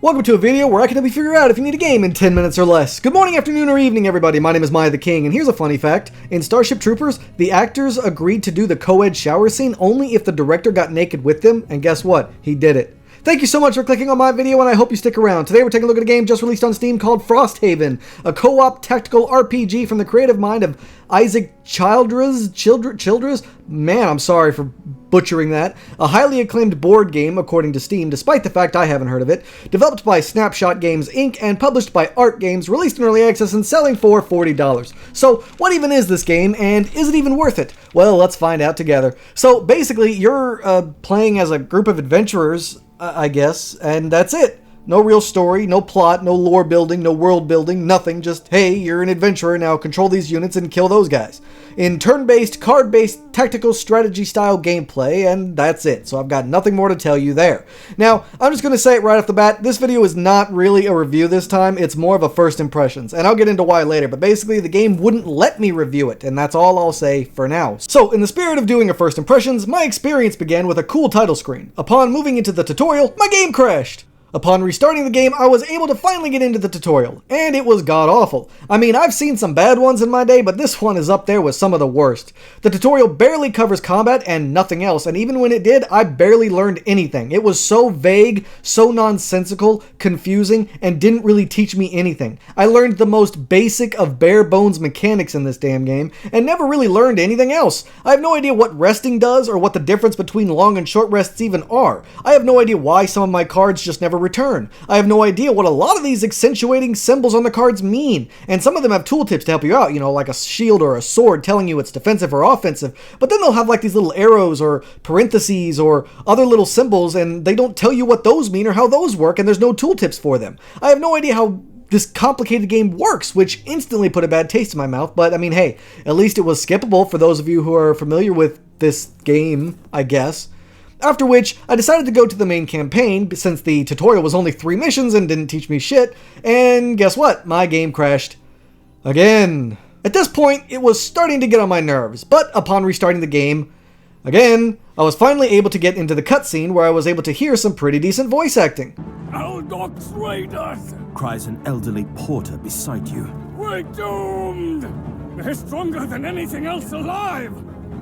Welcome to a video where I can help you figure out if you need a game in 10 minutes or less. Good morning, afternoon, or evening, everybody. My name is miahtheking, and here's a funny fact. In Starship Troopers, the actors agreed to do the co-ed shower scene only if the director got naked with them, and guess what? He did it. Thank you so much for clicking on my video, and I hope you stick around. Today we're taking a look at a game just released on Steam called Frosthaven, a co-op tactical RPG from the creative mind of Isaac Childress? Man, I'm sorry for butchering that. A highly acclaimed board game, according to Steam, despite the fact I haven't heard of it. Developed by Snapshot Games Inc. and published by Art Games, released in early access and selling for $40. So, what even is this game, and is it even worth it? Well, let's find out together. So, basically, you're playing as a group of adventurers, I guess, and that's it. No real story, no plot, no lore building, no world building, nothing. Just, hey, you're an adventurer, now control these units and kill those guys. In turn-based, card-based, tactical strategy-style gameplay, and that's it. So I've got nothing more to tell you there. Now, I'm just going to say it right off the bat, this video is not really a review this time, it's more of a first impressions, and I'll get into why later, but basically the game wouldn't let me review it, and that's all I'll say for now. So, in the spirit of doing a first impressions, my experience began with a cool title screen. Upon moving into the tutorial, my game crashed! Upon restarting the game, I was able to finally get into the tutorial, and it was god-awful. I mean, I've seen some bad ones in my day, but this one is up there with some of the worst. The tutorial barely covers combat and nothing else, and even when it did, I barely learned anything. It was so vague, so nonsensical, confusing, and didn't really teach me anything. I learned the most basic of bare-bones mechanics in this damn game, and never really learned anything else. I have no idea what resting does, or what the difference between long and short rests even are. I have no idea why some of my cards just never return. I have no idea what a lot of these accentuating symbols on the cards mean, and some of them have tooltips to help you out, you know, like a shield or a sword telling you it's defensive or offensive, but then they'll have like these little arrows or parentheses or other little symbols, and they don't tell you what those mean or how those work, and there's no tooltips for them. I have no idea how this complicated game works, which instantly put a bad taste in my mouth, but I mean, hey, at least it was skippable for those of you who are familiar with this game, I guess. After which, I decided to go to the main campaign, since the tutorial was only 3 missions and didn't teach me shit, and guess what? My game crashed. Again. At this point, it was starting to get on my nerves, but upon restarting the game, again, I was finally able to get into the cutscene where I was able to hear some pretty decent voice acting. Algox raiders! Cries an elderly porter beside you. We're doomed! They're stronger than anything else alive!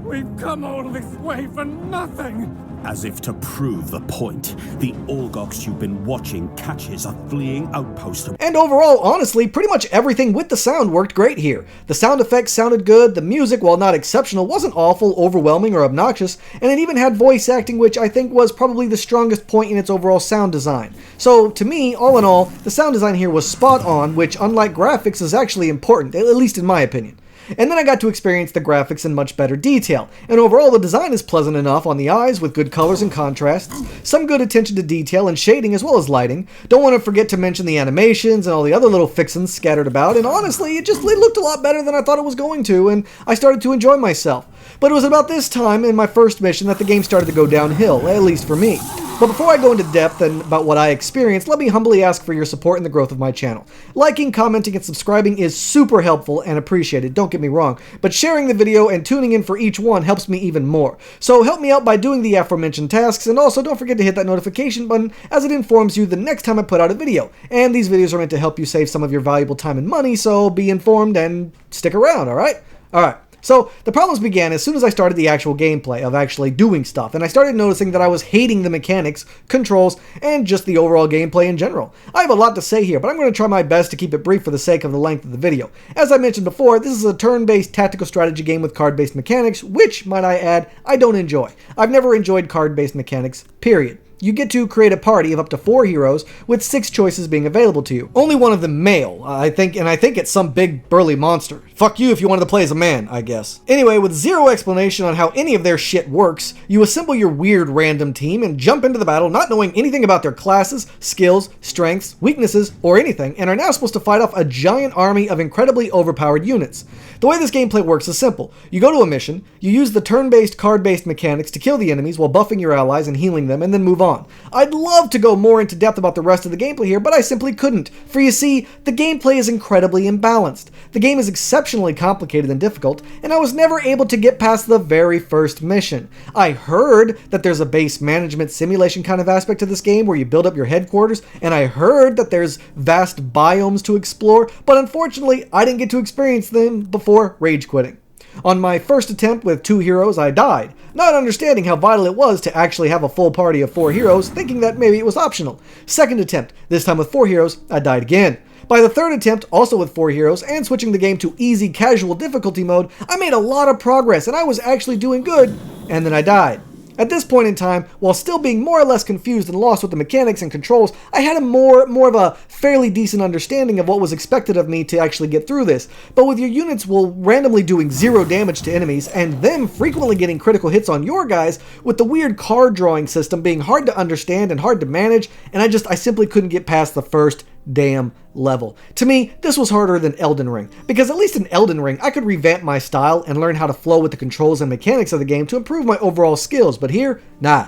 We've come all this way for nothing! As if to prove the point, the Algox you've been watching catches a fleeing outpost. And overall, honestly, pretty much everything with the sound worked great here. The sound effects sounded good, the music, while not exceptional, wasn't awful, overwhelming, or obnoxious, and it even had voice acting, which I think was probably the strongest point in its overall sound design. So, to me, all in all, the sound design here was spot on, which, unlike graphics, is actually important, at least in my opinion. And then I got to experience the graphics in much better detail, and overall the design is pleasant enough on the eyes with good colors and contrasts, some good attention to detail and shading as well as lighting. Don't want to forget to mention the animations and all the other little fixins scattered about, and honestly it looked a lot better than I thought it was going to, and I started to enjoy myself. But it was about this time in my first mission that the game started to go downhill, at least for me. But before I go into depth and about what I experienced, let me humbly ask for your support in the growth of my channel. Liking, commenting, and subscribing is super helpful and appreciated, don't get me wrong, but sharing the video and tuning in for each one helps me even more. So help me out by doing the aforementioned tasks, and also don't forget to hit that notification button as it informs you the next time I put out a video. And these videos are meant to help you save some of your valuable time and money, so be informed and stick around, alright? Alright. So, the problems began as soon as I started the actual gameplay of actually doing stuff, and I started noticing that I was hating the mechanics, controls, and just the overall gameplay in general. I have a lot to say here, but I'm going to try my best to keep it brief for the sake of the length of the video. As I mentioned before, this is a turn-based tactical strategy game with card-based mechanics, which, might I add, I don't enjoy. I've never enjoyed card-based mechanics, period. You get to create a party of up to 4 heroes, with 6 choices being available to you. Only one of them male, I think it's some big burly monster. Fuck you if you wanted to play as a man, I guess. Anyway, with zero explanation on how any of their shit works, you assemble your weird random team and jump into the battle not knowing anything about their classes, skills, strengths, weaknesses, or anything, and are now supposed to fight off a giant army of incredibly overpowered units. The way this gameplay works is simple. You go to a mission, you use the turn-based, card-based mechanics to kill the enemies while buffing your allies and healing them, and then move on. I'd love to go more into depth about the rest of the gameplay here, but I simply couldn't. For you see, the gameplay is incredibly imbalanced. The game is exceptionally complicated and difficult, and I was never able to get past the very first mission. I heard that there's a base management simulation kind of aspect to this game where you build up your headquarters, and I heard that there's vast biomes to explore, but unfortunately, I didn't get to experience them before rage quitting. On my first attempt with 2 heroes, I died, not understanding how vital it was to actually have a full party of 4 heroes, thinking that maybe it was optional. Second attempt, this time with 4 heroes, I died again. By the third attempt, also with 4 heroes, and switching the game to easy casual difficulty mode, I made a lot of progress and I was actually doing good, and then I died. At this point in time, while still being more or less confused and lost with the mechanics and controls, I had a more of a fairly decent understanding of what was expected of me to actually get through this. But with your units randomly doing 0 damage to enemies, and them frequently getting critical hits on your guys, with the weird card drawing system being hard to understand and hard to manage, and I simply couldn't get past the first damn level. To me, this was harder than Elden Ring, because at least in Elden Ring, I could revamp my style and learn how to flow with the controls and mechanics of the game to improve my overall skills, but here, nah,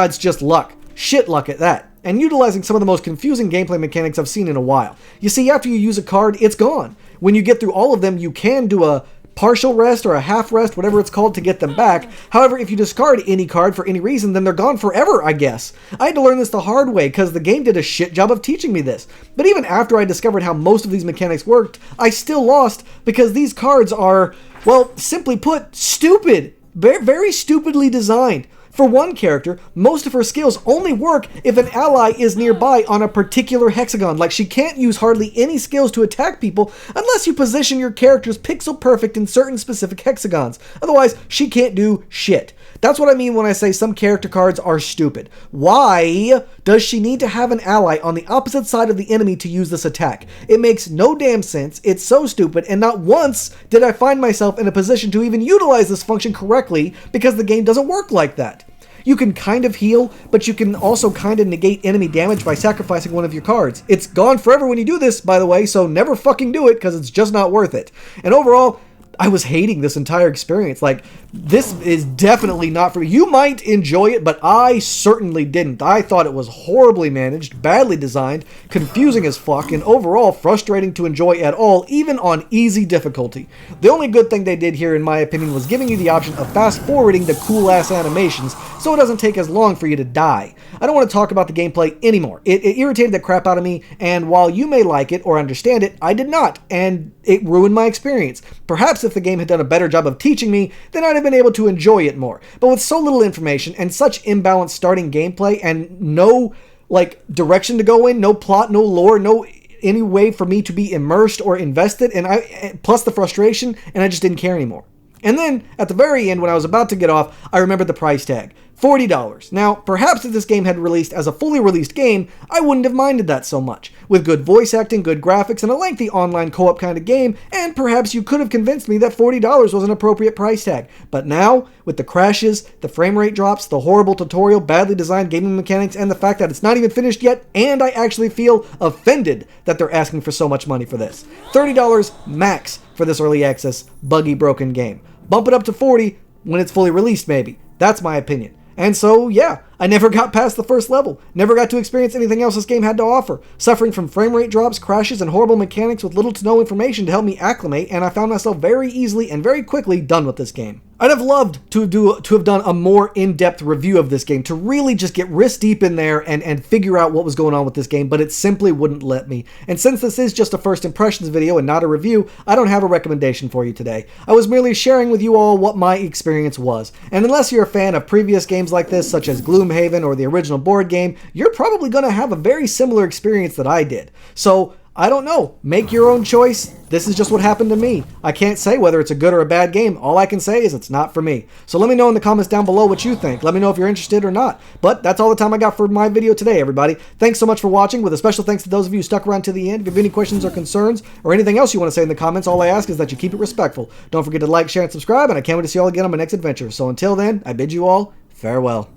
it's just luck. Shit luck at that. And utilizing some of the most confusing gameplay mechanics I've seen in a while. You see, after you use a card, it's gone. When you get through all of them, you can do a partial rest or a half rest, whatever it's called, to get them back. However, if you discard any card for any reason, then they're gone forever, I guess. I had to learn this the hard way because the game did a shit job of teaching me this. But even after I discovered how most of these mechanics worked, I still lost because these cards are, well, simply put, stupid. Very stupidly designed. For one character, most of her skills only work if an ally is nearby on a particular hexagon. Like, she can't use hardly any skills to attack people unless you position your characters pixel perfect in certain specific hexagons. Otherwise, she can't do shit. That's what I mean when I say some character cards are stupid. Why does she need to have an ally on the opposite side of the enemy to use this attack? It makes no damn sense. It's so stupid, and not once did I find myself in a position to even utilize this function correctly because the game doesn't work like that. You can kind of heal, but you can also kind of negate enemy damage by sacrificing one of your cards. It's gone forever when you do this, by the way, so never fucking do it because it's just not worth it. And overall, I was hating this entire experience. Like, this is definitely not for me. You might enjoy it, but I certainly didn't. I thought it was horribly managed, badly designed, confusing as fuck, and overall frustrating to enjoy at all, even on easy difficulty. The only good thing they did here, in my opinion, was giving you the option of fast-forwarding the cool-ass animations so it doesn't take as long for you to die. I don't want to talk about the gameplay anymore. It irritated the crap out of me, and while you may like it or understand it, I did not, and it ruined my experience. Perhaps if the game had done a better job of teaching me, then I'd have been able to enjoy it more. But with so little information and such imbalanced starting gameplay and no direction to go in, no plot, no lore, no any way for me to be immersed or invested, and plus the frustration, and I just didn't care anymore. And then, at the very end, when I was about to get off, I remembered the price tag. $40. Now, perhaps if this game had released as a fully released game, I wouldn't have minded that so much. With good voice acting, good graphics, and a lengthy online co-op kind of game, and perhaps you could have convinced me that $40 was an appropriate price tag. But now, with the crashes, the frame rate drops, the horrible tutorial, badly designed gaming mechanics, and the fact that it's not even finished yet, and I actually feel offended that they're asking for so much money for this. $30 max for this early access, buggy, broken game. Bump it up to $40 when it's fully released, maybe. That's my opinion. And so, yeah, I never got past the first level, never got to experience anything else this game had to offer, suffering from frame rate drops, crashes, and horrible mechanics with little to no information to help me acclimate, and I found myself very easily and very quickly done with this game. I'd have loved to have done a more in-depth review of this game, to really just get wrist deep in there and figure out what was going on with this game, but it simply wouldn't let me. And since this is just a first impressions video and not a review, I don't have a recommendation for you today. I was merely sharing with you all what my experience was. And unless you're a fan of previous games like this, such as Gloomhaven or the original board game, you're probably going to have a very similar experience that I did. So, I don't know. Make your own choice. This is just what happened to me. I can't say whether it's a good or a bad game. All I can say is it's not for me. So let me know in the comments down below what you think. Let me know if you're interested or not. But that's all the time I got for my video today, everybody. Thanks so much for watching, with a special thanks to those of you who stuck around to the end. If you have any questions or concerns or anything else you want to say in the comments, all I ask is that you keep it respectful. Don't forget to like, share, and subscribe, and I can't wait to see you all again on my next adventure. So until then, I bid you all farewell.